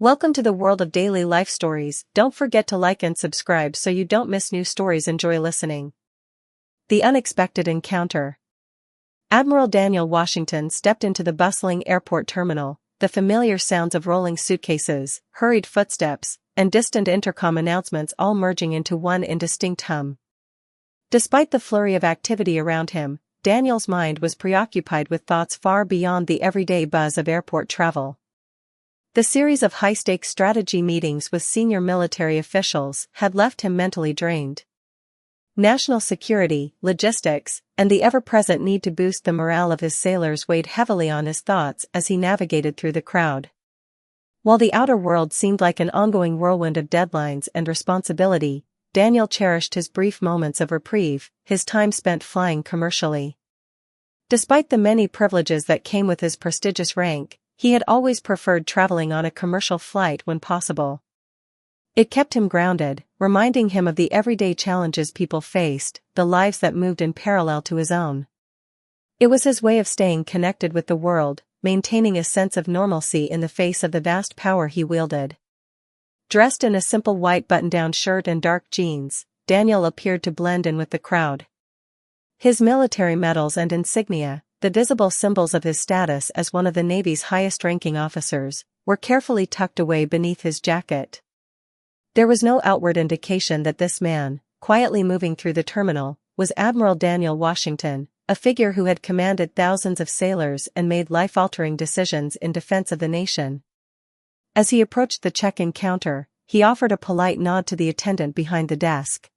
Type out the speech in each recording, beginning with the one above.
Welcome to the world of daily life stories. Don't forget to like and subscribe so you don't miss new stories. Enjoy listening. The Unexpected Encounter. Admiral Daniel Washington stepped into the bustling airport terminal, the familiar sounds of rolling suitcases, hurried footsteps, and distant intercom announcements all merging into one indistinct hum. Despite the flurry of activity around him, Daniel's mind was preoccupied with thoughts far beyond the everyday buzz of airport travel. The series of high-stakes strategy meetings with senior military officials had left him mentally drained. National security, logistics, and the ever-present need to boost the morale of his sailors weighed heavily on his thoughts as he navigated through the crowd. While the outer world seemed like an ongoing whirlwind of deadlines and responsibility, Daniel cherished his brief moments of reprieve, his time spent flying commercially. Despite the many privileges that came with his prestigious rank, he had always preferred traveling on a commercial flight when possible. It kept him grounded, reminding him of the everyday challenges people faced, the lives that moved in parallel to his own. It was his way of staying connected with the world, maintaining a sense of normalcy in the face of the vast power he wielded. Dressed in a simple white button-down shirt and dark jeans, Daniel appeared to blend in with the crowd. His military medals and insignia, the visible symbols of his status as one of the Navy's highest-ranking officers, were carefully tucked away beneath his jacket. There was no outward indication that this man, quietly moving through the terminal, was Admiral Daniel Washington, a figure who had commanded thousands of sailors and made life-altering decisions in defense of the nation. As he approached the check-in counter, he offered a polite nod to the attendant behind the desk.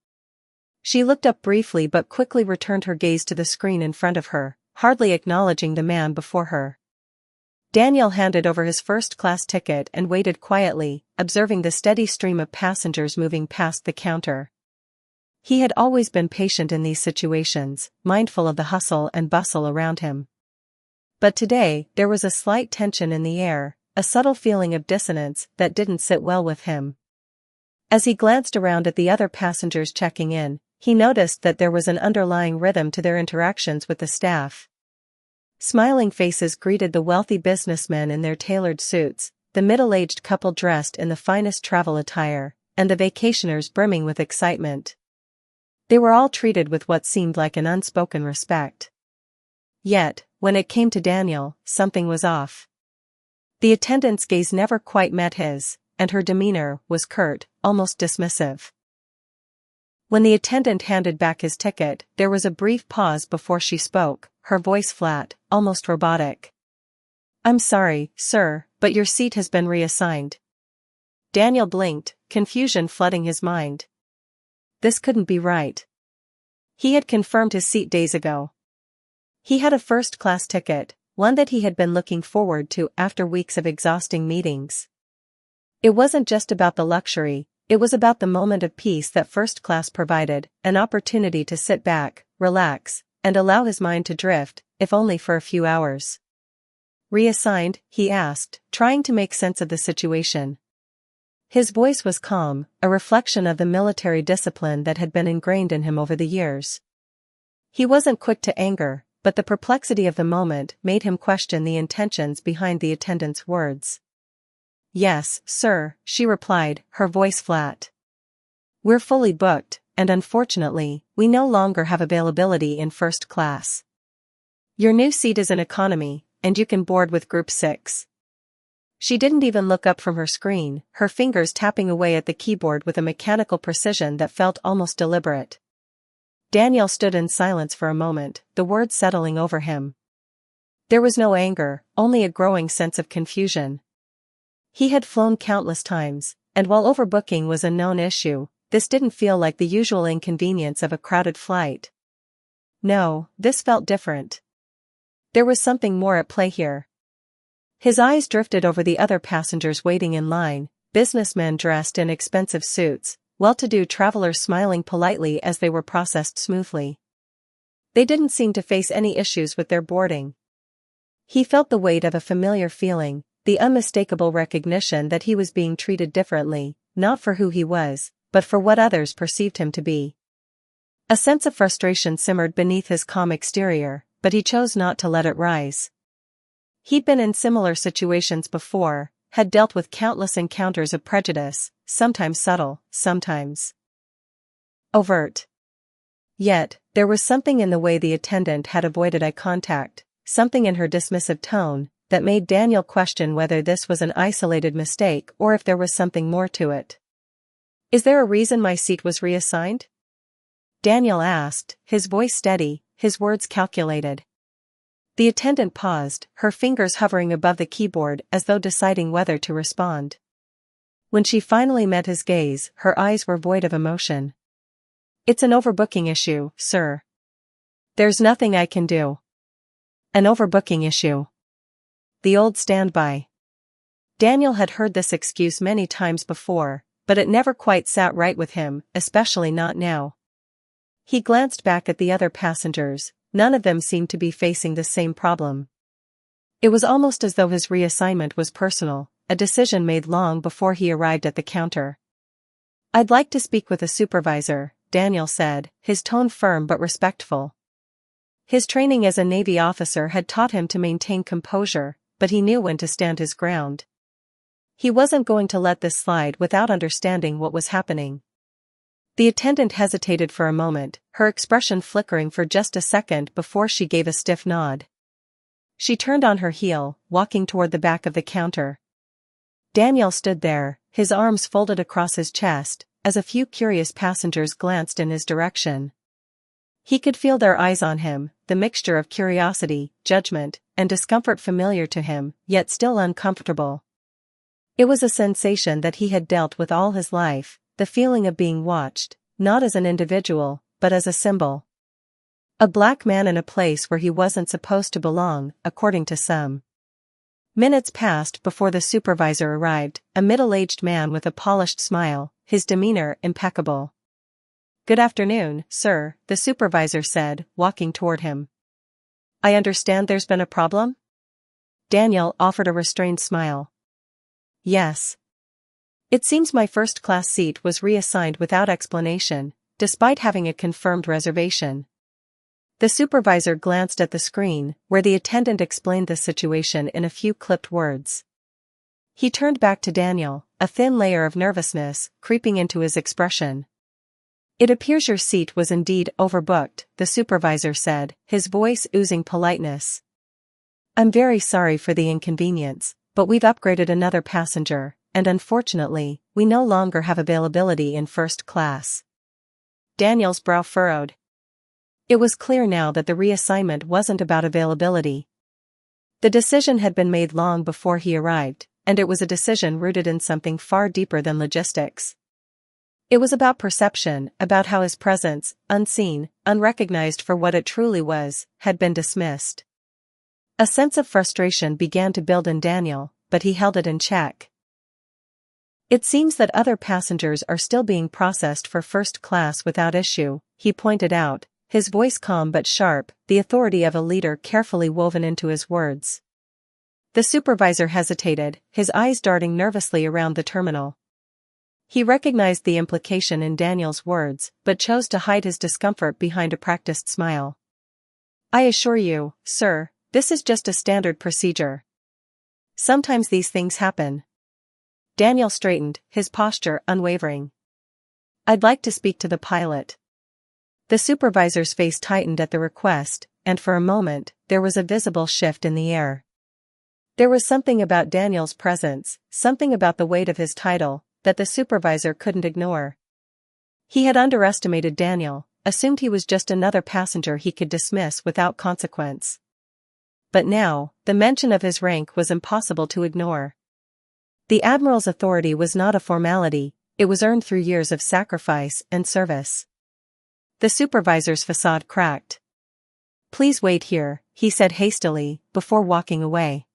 She looked up briefly but quickly returned her gaze to the screen in front of her, hardly acknowledging the man before her. Daniel handed over his first-class ticket and waited quietly, observing the steady stream of passengers moving past the counter. He had always been patient in these situations, mindful of the hustle and bustle around him. But today, there was a slight tension in the air, a subtle feeling of dissonance that didn't sit well with him. As he glanced around at the other passengers checking in, he noticed that there was an underlying rhythm to their interactions with the staff. Smiling faces greeted the wealthy businessmen in their tailored suits, the middle-aged couple dressed in the finest travel attire, and the vacationers brimming with excitement. They were all treated with what seemed like an unspoken respect. Yet, when it came to Daniel, something was off. The attendant's gaze never quite met his, and her demeanor was curt, almost dismissive. When the attendant handed back his ticket, there was a brief pause before she spoke, her voice flat, almost robotic. "I'm sorry, sir, but your seat has been reassigned." Daniel blinked, confusion flooding his mind. This couldn't be right. He had confirmed his seat days ago. He had a first-class ticket, one that he had been looking forward to after weeks of exhausting meetings. It wasn't just about the luxury. It was about the moment of peace that first class provided, an opportunity to sit back, relax, and allow his mind to drift, if only for a few hours. "Reassigned?" he asked, trying to make sense of the situation. His voice was calm, a reflection of the military discipline that had been ingrained in him over the years. He wasn't quick to anger, but the perplexity of the moment made him question the intentions behind the attendant's words. "Yes, sir," she replied, her voice flat. "We're fully booked, and unfortunately, we no longer have availability in first class. Your new seat is in economy, and you can board with Group 6. She didn't even look up from her screen, her fingers tapping away at the keyboard with a mechanical precision that felt almost deliberate. Daniel stood in silence for a moment, the words settling over him. There was no anger, only a growing sense of confusion. He had flown countless times, and while overbooking was a known issue, this didn't feel like the usual inconvenience of a crowded flight. No, this felt different. There was something more at play here. His eyes drifted over the other passengers waiting in line, businessmen dressed in expensive suits, well-to-do travelers smiling politely as they were processed smoothly. They didn't seem to face any issues with their boarding. He felt the weight of a familiar feeling, the unmistakable recognition that he was being treated differently, not for who he was, but for what others perceived him to be. A sense of frustration simmered beneath his calm exterior, but he chose not to let it rise. He'd been in similar situations before, had dealt with countless encounters of prejudice, sometimes subtle, sometimes overt. Yet, there was something in the way the attendant had avoided eye contact, something in her dismissive tone, that made Daniel question whether this was an isolated mistake or if there was something more to it. "Is there a reason my seat was reassigned?" Daniel asked, his voice steady, his words calculated. The attendant paused, her fingers hovering above the keyboard as though deciding whether to respond. When she finally met his gaze, her eyes were void of emotion. "It's an overbooking issue, sir. There's nothing I can do." An overbooking issue. The old standby. Daniel had heard this excuse many times before, but it never quite sat right with him, especially not now. He glanced back at the other passengers. None of them seemed to be facing the same problem. It was almost as though his reassignment was personal, a decision made long before he arrived at the counter. "I'd like to speak with a supervisor," Daniel said, his tone firm but respectful. His training as a Navy officer had taught him to maintain composure, but he knew when to stand his ground. He wasn't going to let this slide without understanding what was happening. The attendant hesitated for a moment, her expression flickering for just a second before she gave a stiff nod. She turned on her heel, walking toward the back of the counter. Daniel stood there, his arms folded across his chest, as a few curious passengers glanced in his direction. He could feel their eyes on him, the mixture of curiosity, judgment, and discomfort familiar to him, yet still uncomfortable. It was a sensation that he had dealt with all his life, the feeling of being watched, not as an individual, but as a symbol. A black man in a place where he wasn't supposed to belong, according to some. Minutes passed before the supervisor arrived, a middle-aged man with a polished smile, his demeanor impeccable. "Good afternoon, sir," the supervisor said, walking toward him. "I understand there's been a problem?" Daniel offered a restrained smile. "Yes. It seems my first-class seat was reassigned without explanation, despite having a confirmed reservation." The supervisor glanced at the screen, where the attendant explained the situation in a few clipped words. He turned back to Daniel, a thin layer of nervousness creeping into his expression. "It appears your seat was indeed overbooked," the supervisor said, his voice oozing politeness. "I'm very sorry for the inconvenience, but we've upgraded another passenger, and unfortunately, we no longer have availability in first class." Daniel's brow furrowed. It was clear now that the reassignment wasn't about availability. The decision had been made long before he arrived, and it was a decision rooted in something far deeper than logistics. It was about perception, about how his presence, unseen, unrecognized for what it truly was, had been dismissed. A sense of frustration began to build in Daniel, but he held it in check. "It seems that other passengers are still being processed for first class without issue," he pointed out, his voice calm but sharp, the authority of a leader carefully woven into his words. The supervisor hesitated, his eyes darting nervously around the terminal. He recognized the implication in Daniel's words, but chose to hide his discomfort behind a practiced smile. "I assure you, sir, this is just a standard procedure. Sometimes these things happen." Daniel straightened, his posture unwavering. "I'd like to speak to the pilot." The supervisor's face tightened at the request, and for a moment, there was a visible shift in the air. There was something about Daniel's presence, something about the weight of his title, that the supervisor couldn't ignore. He had underestimated Daniel, assumed he was just another passenger he could dismiss without consequence. But now, the mention of his rank was impossible to ignore. The Admiral's authority was not a formality, it was earned through years of sacrifice and service. The supervisor's facade cracked. "Please wait here," he said hastily, before walking away.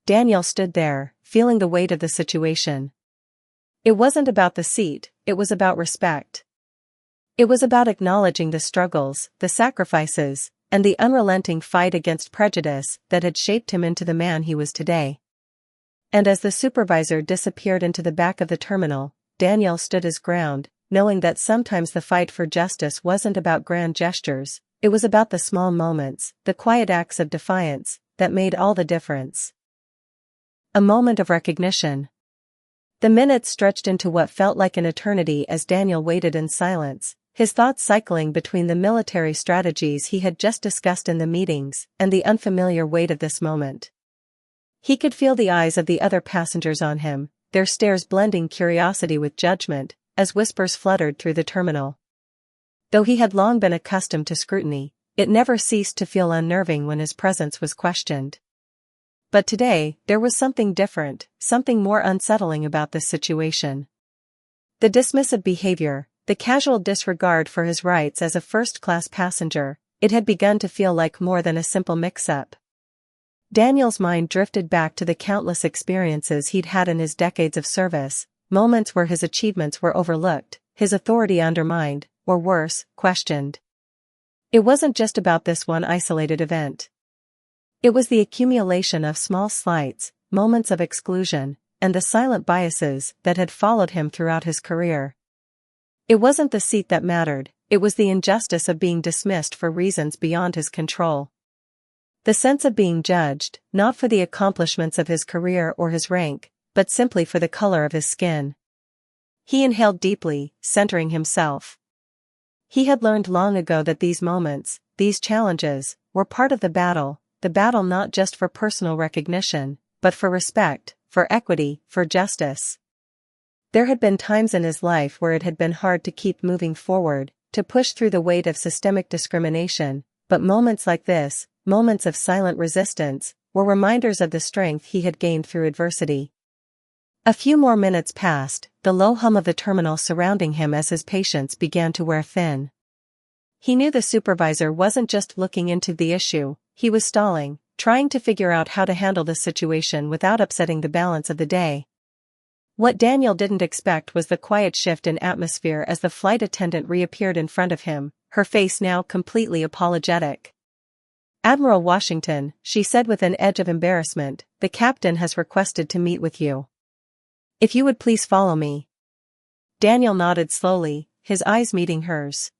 Daniel stood there, feeling the weight of the situation. It wasn't about the seat, it was about respect. It was about acknowledging the struggles, the sacrifices, and the unrelenting fight against prejudice that had shaped him into the man he was today. And as the supervisor disappeared into the back of the terminal, Daniel stood his ground, knowing that sometimes the fight for justice wasn't about grand gestures, it was about the small moments, the quiet acts of defiance, that made all the difference. A moment of recognition. The minutes stretched into what felt like an eternity as Daniel waited in silence, his thoughts cycling between the military strategies he had just discussed in the meetings and the unfamiliar weight of this moment. He could feel the eyes of the other passengers on him, their stares blending curiosity with judgment, as whispers fluttered through the terminal. Though he had long been accustomed to scrutiny, it never ceased to feel unnerving when his presence was questioned. But today, there was something different, something more unsettling about this situation. The dismissive behavior, the casual disregard for his rights as a first-class passenger, it had begun to feel like more than a simple mix-up. Daniel's mind drifted back to the countless experiences he'd had in his decades of service, moments where his achievements were overlooked, his authority undermined, or worse, questioned. It wasn't just about this one isolated event. It was the accumulation of small slights, moments of exclusion, and the silent biases that had followed him throughout his career. It wasn't the seat that mattered, it was the injustice of being dismissed for reasons beyond his control. The sense of being judged, not for the accomplishments of his career or his rank, but simply for the color of his skin. He inhaled deeply, centering himself. He had learned long ago that these moments, these challenges, were part of the battle not just for personal recognition, but for respect, for equity, for justice. There had been times in his life where it had been hard to keep moving forward, to push through the weight of systemic discrimination, but moments like this, moments of silent resistance, were reminders of the strength he had gained through adversity. A few more minutes passed, the low hum of the terminal surrounding him as his patience began to wear thin. He knew the supervisor wasn't just looking into the issue, he was stalling, trying to figure out how to handle the situation without upsetting the balance of the day. What Daniel didn't expect was the quiet shift in atmosphere as the flight attendant reappeared in front of him, her face now completely apologetic. "Admiral Washington," she said with an edge of embarrassment, "the captain has requested to meet with you. If you would please follow me." Daniel nodded slowly, his eyes meeting hers.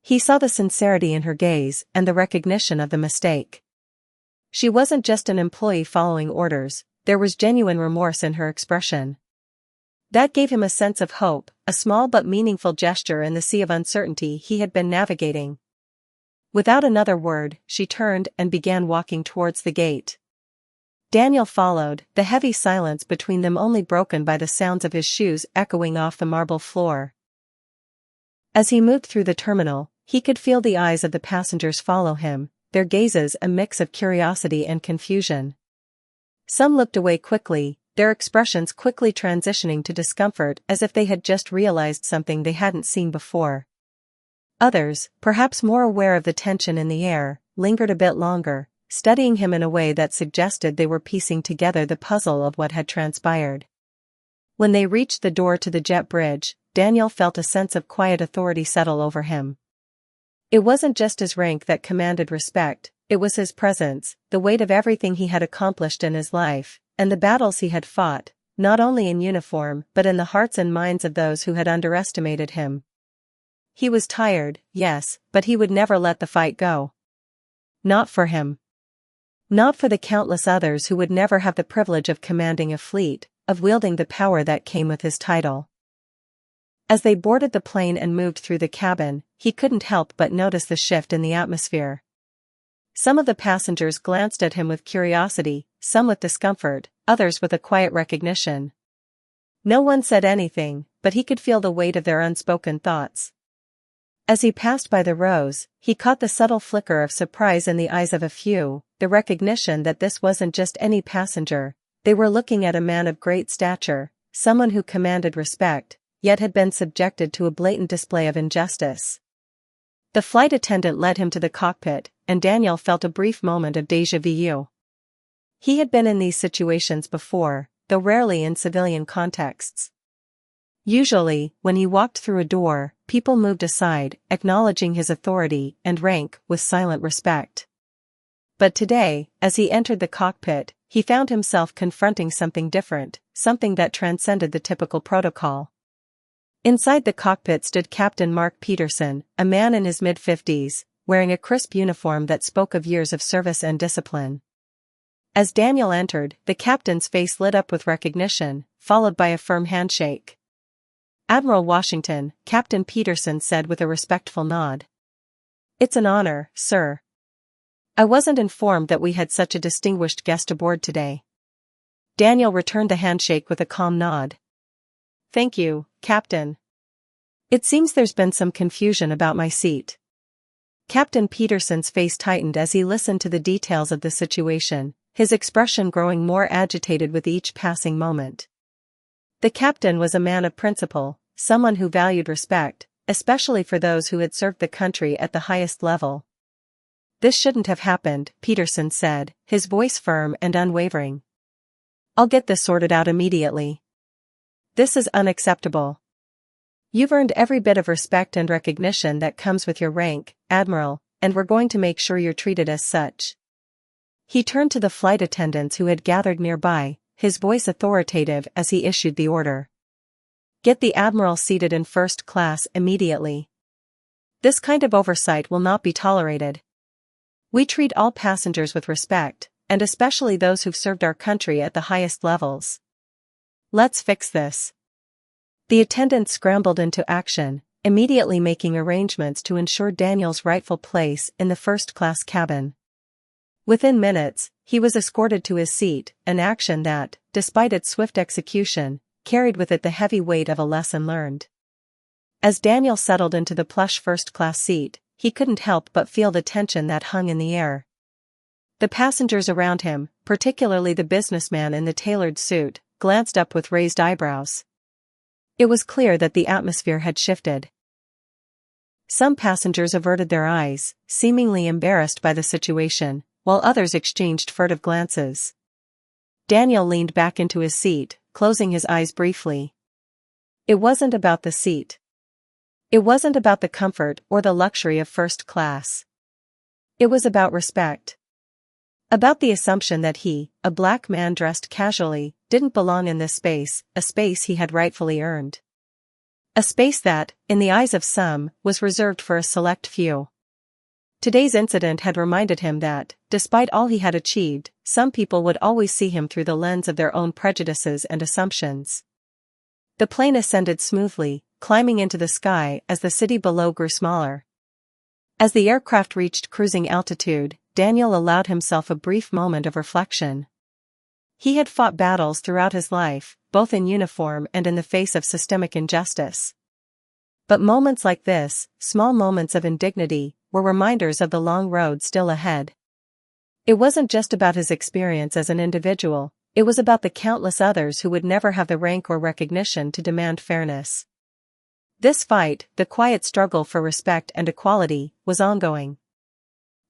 He saw the sincerity in her gaze and the recognition of the mistake. She wasn't just an employee following orders, there was genuine remorse in her expression. That gave him a sense of hope, a small but meaningful gesture in the sea of uncertainty he had been navigating. Without another word, she turned and began walking towards the gate. Daniel followed, the heavy silence between them only broken by the sounds of his shoes echoing off the marble floor. As he moved through the terminal, he could feel the eyes of the passengers follow him, their gazes a mix of curiosity and confusion. Some looked away quickly, their expressions quickly transitioning to discomfort as if they had just realized something they hadn't seen before. Others, perhaps more aware of the tension in the air, lingered a bit longer, studying him in a way that suggested they were piecing together the puzzle of what had transpired. When they reached the door to the jet bridge, Daniel felt a sense of quiet authority settle over him. It wasn't just his rank that commanded respect, it was his presence, the weight of everything he had accomplished in his life, and the battles he had fought, not only in uniform but in the hearts and minds of those who had underestimated him. He was tired, yes, but he would never let the fight go. Not for him. Not for the countless others who would never have the privilege of commanding a fleet, of wielding the power that came with his title. As they boarded the plane and moved through the cabin, he couldn't help but notice the shift in the atmosphere. Some of the passengers glanced at him with curiosity, some with discomfort, others with a quiet recognition. No one said anything, but he could feel the weight of their unspoken thoughts. As he passed by the rows, he caught the subtle flicker of surprise in the eyes of a few, the recognition that this wasn't just any passenger, they were looking at a man of great stature, someone who commanded respect, yet had been subjected to a blatant display of injustice. The flight attendant led him to the cockpit, and Daniel felt a brief moment of déjà vu. He had been in these situations before, though rarely in civilian contexts. Usually, when he walked through a door, people moved aside, acknowledging his authority and rank with silent respect. But today, as he entered the cockpit, he found himself confronting something different, something that transcended the typical protocol. Inside the cockpit stood Captain Mark Peterson, a man in his mid-50s, wearing a crisp uniform that spoke of years of service and discipline. As Daniel entered, the captain's face lit up with recognition, followed by a firm handshake. "Admiral Washington," Captain Peterson said with a respectful nod. "It's an honor, sir. I wasn't informed that we had such a distinguished guest aboard today." Daniel returned the handshake with a calm nod. "Thank you, Captain. It seems there's been some confusion about my seat." Captain Peterson's face tightened as he listened to the details of the situation, his expression growing more agitated with each passing moment. The captain was a man of principle, someone who valued respect, especially for those who had served the country at the highest level. "This shouldn't have happened," Peterson said, his voice firm and unwavering. "I'll get this sorted out immediately. This is unacceptable. You've earned every bit of respect and recognition that comes with your rank, Admiral, and we're going to make sure you're treated as such." He turned to the flight attendants who had gathered nearby, his voice authoritative as he issued the order. "Get the Admiral seated in first class immediately. This kind of oversight will not be tolerated. We treat all passengers with respect, and especially those who've served our country at the highest levels. Let's fix this." The attendants scrambled into action, immediately making arrangements to ensure Daniel's rightful place in the first-class cabin. Within minutes, he was escorted to his seat, an action that, despite its swift execution, carried with it the heavy weight of a lesson learned. As Daniel settled into the plush first-class seat, he couldn't help but feel the tension that hung in the air. The passengers around him, particularly the businessman in the tailored suit, glanced up with raised eyebrows. It was clear that the atmosphere had shifted. Some passengers averted their eyes, seemingly embarrassed by the situation, while others exchanged furtive glances. Daniel leaned back into his seat, closing his eyes briefly. It wasn't about the seat. It wasn't about the comfort or the luxury of first class. It was about respect. About the assumption that he, a black man dressed casually, didn't belong in this space, a space he had rightfully earned. A space that, in the eyes of some, was reserved for a select few. Today's incident had reminded him that, despite all he had achieved, some people would always see him through the lens of their own prejudices and assumptions. The plane ascended smoothly, climbing into the sky as the city below grew smaller. As the aircraft reached cruising altitude, Daniel allowed himself a brief moment of reflection. He had fought battles throughout his life, both in uniform and in the face of systemic injustice. But moments like this, small moments of indignity, were reminders of the long road still ahead. It wasn't just about his experience as an individual, it was about the countless others who would never have the rank or recognition to demand fairness. This fight, the quiet struggle for respect and equality, was ongoing.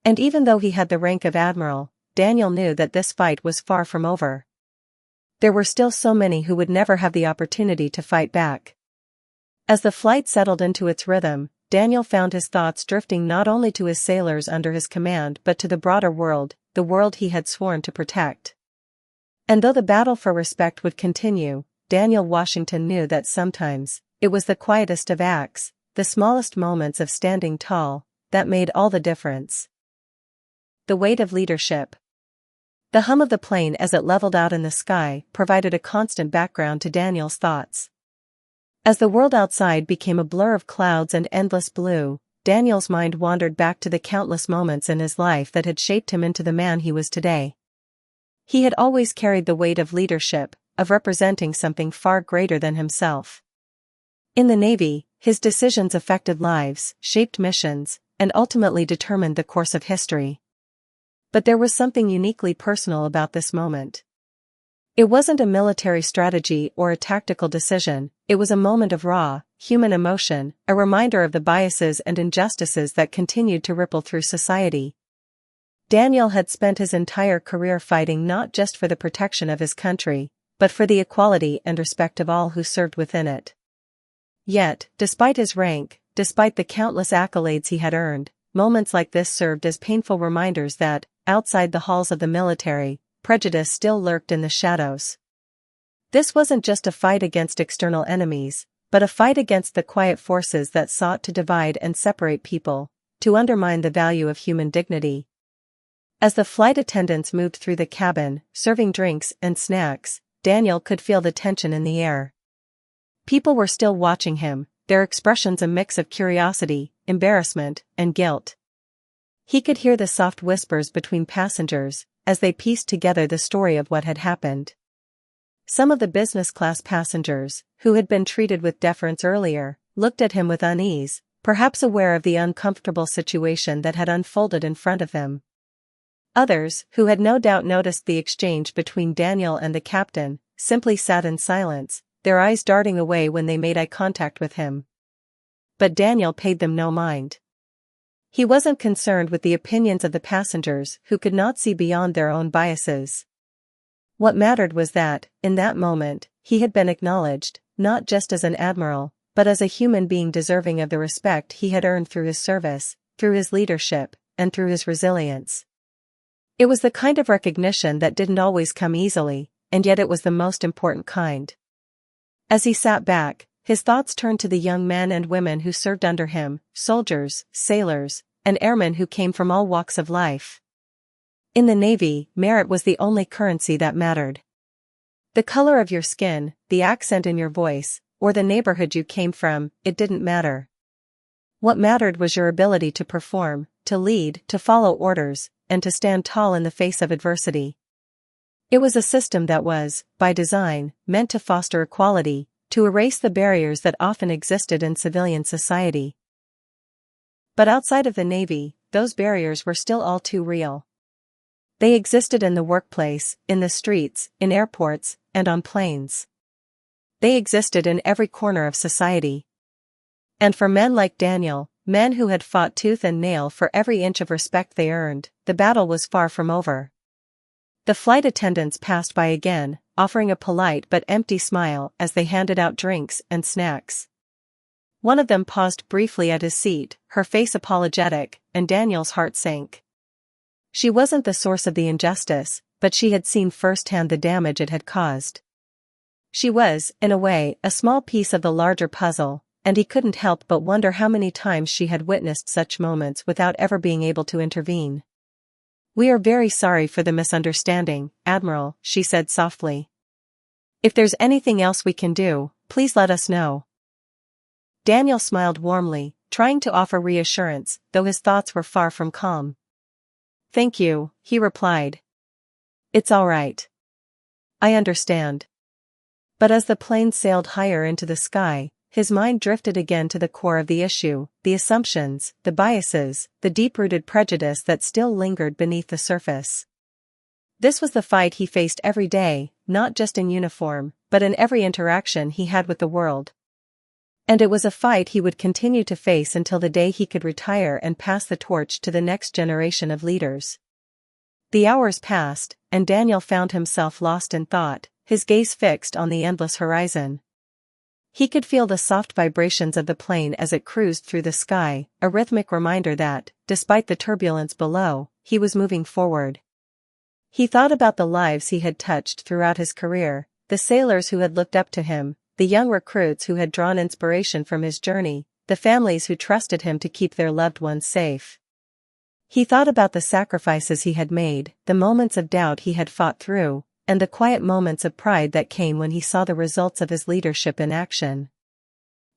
And even though he had the rank of Admiral, Daniel knew that this fight was far from over. There were still so many who would never have the opportunity to fight back. As the flight settled into its rhythm, Daniel found his thoughts drifting not only to his sailors under his command but to the broader world, the world he had sworn to protect. And though the battle for respect would continue, Daniel Washington knew that sometimes, it was the quietest of acts, the smallest moments of standing tall, that made all the difference. The weight of leadership. The hum of the plane as it leveled out in the sky provided a constant background to Daniel's thoughts. As the world outside became a blur of clouds and endless blue, Daniel's mind wandered back to the countless moments in his life that had shaped him into the man he was today. He had always carried the weight of leadership, of representing something far greater than himself. In the Navy, his decisions affected lives, shaped missions, and ultimately determined the course of history. But there was something uniquely personal about this moment. It wasn't a military strategy or a tactical decision, it was a moment of raw, human emotion, a reminder of the biases and injustices that continued to ripple through society. Daniel had spent his entire career fighting not just for the protection of his country, but for the equality and respect of all who served within it. Yet, despite his rank, despite the countless accolades he had earned, moments like this served as painful reminders that, outside the halls of the military, prejudice still lurked in the shadows. This wasn't just a fight against external enemies, but a fight against the quiet forces that sought to divide and separate people, to undermine the value of human dignity. As the flight attendants moved through the cabin, serving drinks and snacks, Daniel could feel the tension in the air. People were still watching him, their expressions a mix of curiosity, embarrassment, and guilt. He could hear the soft whispers between passengers, as they pieced together the story of what had happened. Some of the business-class passengers, who had been treated with deference earlier, looked at him with unease, perhaps aware of the uncomfortable situation that had unfolded in front of them. Others, who had no doubt noticed the exchange between Daniel and the captain, simply sat in silence, their eyes darting away when they made eye contact with him. But Daniel paid them no mind. He wasn't concerned with the opinions of the passengers who could not see beyond their own biases. What mattered was that, in that moment, he had been acknowledged, not just as an admiral, but as a human being deserving of the respect he had earned through his service, through his leadership, and through his resilience. It was the kind of recognition that didn't always come easily, and yet it was the most important kind. As he sat back, his thoughts turned to the young men and women who served under him, soldiers, sailors, and airmen who came from all walks of life. In the Navy, merit was the only currency that mattered. The color of your skin, the accent in your voice, or the neighborhood you came from, it didn't matter. What mattered was your ability to perform, to lead, to follow orders, and to stand tall in the face of adversity. It was a system that was, by design, meant to foster equality, to erase the barriers that often existed in civilian society. But outside of the Navy, those barriers were still all too real. They existed in the workplace, in the streets, in airports, and on planes. They existed in every corner of society. And for men like Daniel, men who had fought tooth and nail for every inch of respect they earned, the battle was far from over. The flight attendants passed by again, offering a polite but empty smile as they handed out drinks and snacks. One of them paused briefly at his seat, her face apologetic, and Daniel's heart sank. She wasn't the source of the injustice, but she had seen firsthand the damage it had caused. She was, in a way, a small piece of the larger puzzle, and he couldn't help but wonder how many times she had witnessed such moments without ever being able to intervene. "We are very sorry for the misunderstanding, Admiral," she said softly. "If there's anything else we can do, please let us know." Daniel smiled warmly, trying to offer reassurance, though his thoughts were far from calm. "Thank you," he replied. "It's all right. I understand." But as the plane sailed higher into the sky, his mind drifted again to the core of the issue, the assumptions, the biases, the deep-rooted prejudice that still lingered beneath the surface. This was the fight he faced every day, not just in uniform, but in every interaction he had with the world. And it was a fight he would continue to face until the day he could retire and pass the torch to the next generation of leaders. The hours passed, and Daniel found himself lost in thought, his gaze fixed on the endless horizon. He could feel the soft vibrations of the plane as it cruised through the sky, a rhythmic reminder that, despite the turbulence below, he was moving forward. He thought about the lives he had touched throughout his career, the sailors who had looked up to him, the young recruits who had drawn inspiration from his journey, the families who trusted him to keep their loved ones safe. He thought about the sacrifices he had made, the moments of doubt he had fought through, and the quiet moments of pride that came when he saw the results of his leadership in action.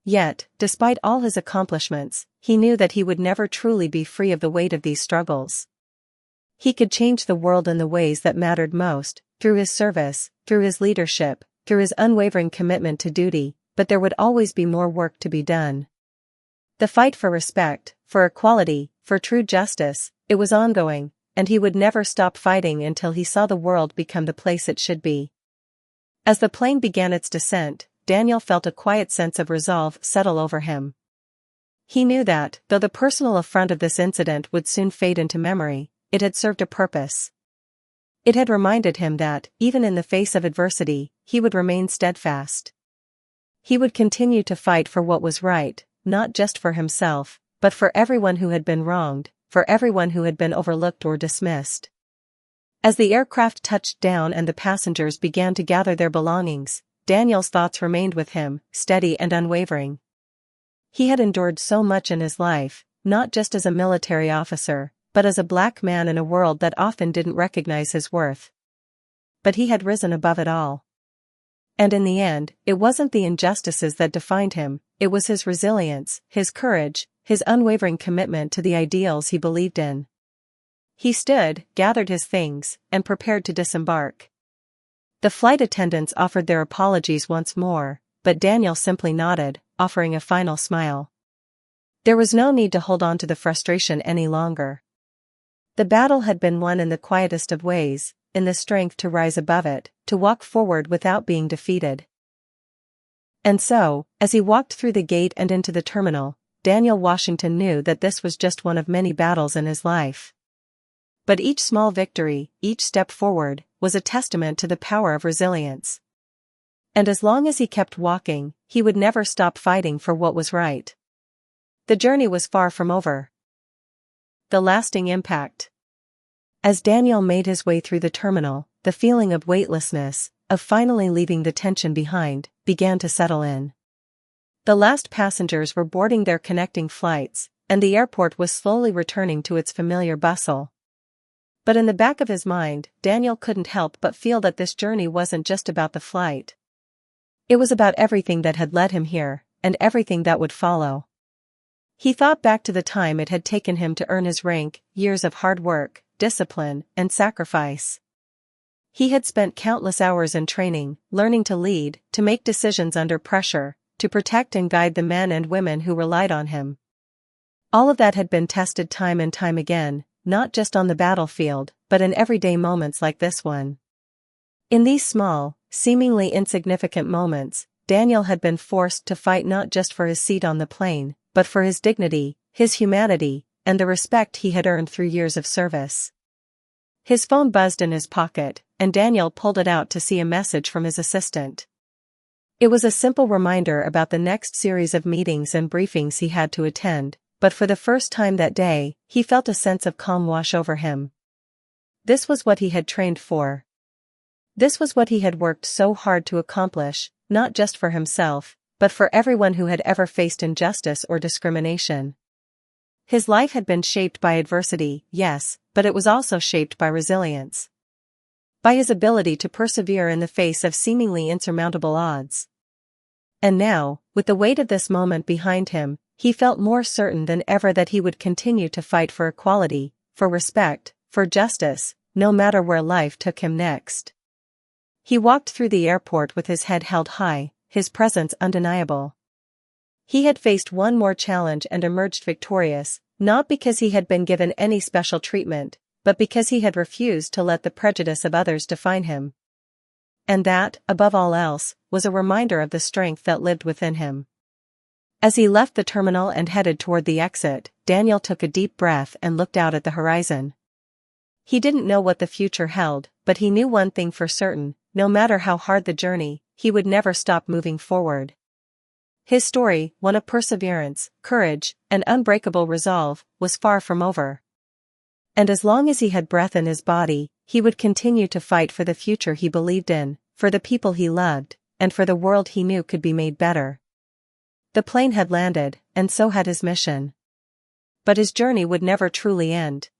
Yet, despite all his accomplishments, he knew that he would never truly be free of the weight of these struggles. He could change the world in the ways that mattered most, through his service, through his leadership, through his unwavering commitment to duty, but there would always be more work to be done. The fight for respect, for equality, for true justice, it was ongoing, and he would never stop fighting until he saw the world become the place it should be. As the plane began its descent, Daniel felt a quiet sense of resolve settle over him. He knew that, though the personal affront of this incident would soon fade into memory, it had served a purpose. It had reminded him that, even in the face of adversity, he would remain steadfast. He would continue to fight for what was right, not just for himself, but for everyone who had been wronged, for everyone who had been overlooked or dismissed. As the aircraft touched down and the passengers began to gather their belongings, Daniel's thoughts remained with him, steady and unwavering. He had endured so much in his life, not just as a military officer, but as a black man in a world that often didn't recognize his worth. But he had risen above it all. And in the end, it wasn't the injustices that defined him, it was his resilience, his courage, his unwavering commitment to the ideals he believed in. He stood, gathered his things, and prepared to disembark. The flight attendants offered their apologies once more, but Daniel simply nodded, offering a final smile. There was no need to hold on to the frustration any longer. The battle had been won in the quietest of ways, in the strength to rise above it, to walk forward without being defeated. And so, as he walked through the gate and into the terminal, Daniel Washington knew that this was just one of many battles in his life. But each small victory, each step forward, was a testament to the power of resilience. And as long as he kept walking, he would never stop fighting for what was right. The journey was far from over. The lasting impact. As Daniel made his way through the terminal, the feeling of weightlessness, of finally leaving the tension behind, began to settle in. The last passengers were boarding their connecting flights, and the airport was slowly returning to its familiar bustle. But in the back of his mind, Daniel couldn't help but feel that this journey wasn't just about the flight. It was about everything that had led him here, and everything that would follow. He thought back to the time it had taken him to earn his rank, years of hard work, discipline, and sacrifice. He had spent countless hours in training, learning to lead, to make decisions under pressure, to protect and guide the men and women who relied on him. All of that had been tested time and time again, not just on the battlefield, but in everyday moments like this one. In these small, seemingly insignificant moments, Daniel had been forced to fight not just for his seat on the plane, but for his dignity, his humanity, and the respect he had earned through years of service. His phone buzzed in his pocket, and Daniel pulled it out to see a message from his assistant. It was a simple reminder about the next series of meetings and briefings he had to attend, but for the first time that day, he felt a sense of calm wash over him. This was what he had trained for. This was what he had worked so hard to accomplish, not just for himself, but for everyone who had ever faced injustice or discrimination. His life had been shaped by adversity, yes, but it was also shaped by resilience. By his ability to persevere in the face of seemingly insurmountable odds. And now, with the weight of this moment behind him, he felt more certain than ever that he would continue to fight for equality, for respect, for justice, no matter where life took him next. He walked through the airport with his head held high, his presence undeniable. He had faced one more challenge and emerged victorious, not because he had been given any special treatment, but because he had refused to let the prejudice of others define him. And that, above all else, was a reminder of the strength that lived within him. As he left the terminal and headed toward the exit, Daniel took a deep breath and looked out at the horizon. He didn't know what the future held, but he knew one thing for certain: no matter how hard the journey, he would never stop moving forward. His story, one of perseverance, courage, and unbreakable resolve, was far from over. And as long as he had breath in his body, he would continue to fight for the future he believed in, for the people he loved, and for the world he knew could be made better. The plane had landed, and so had his mission. But his journey would never truly end.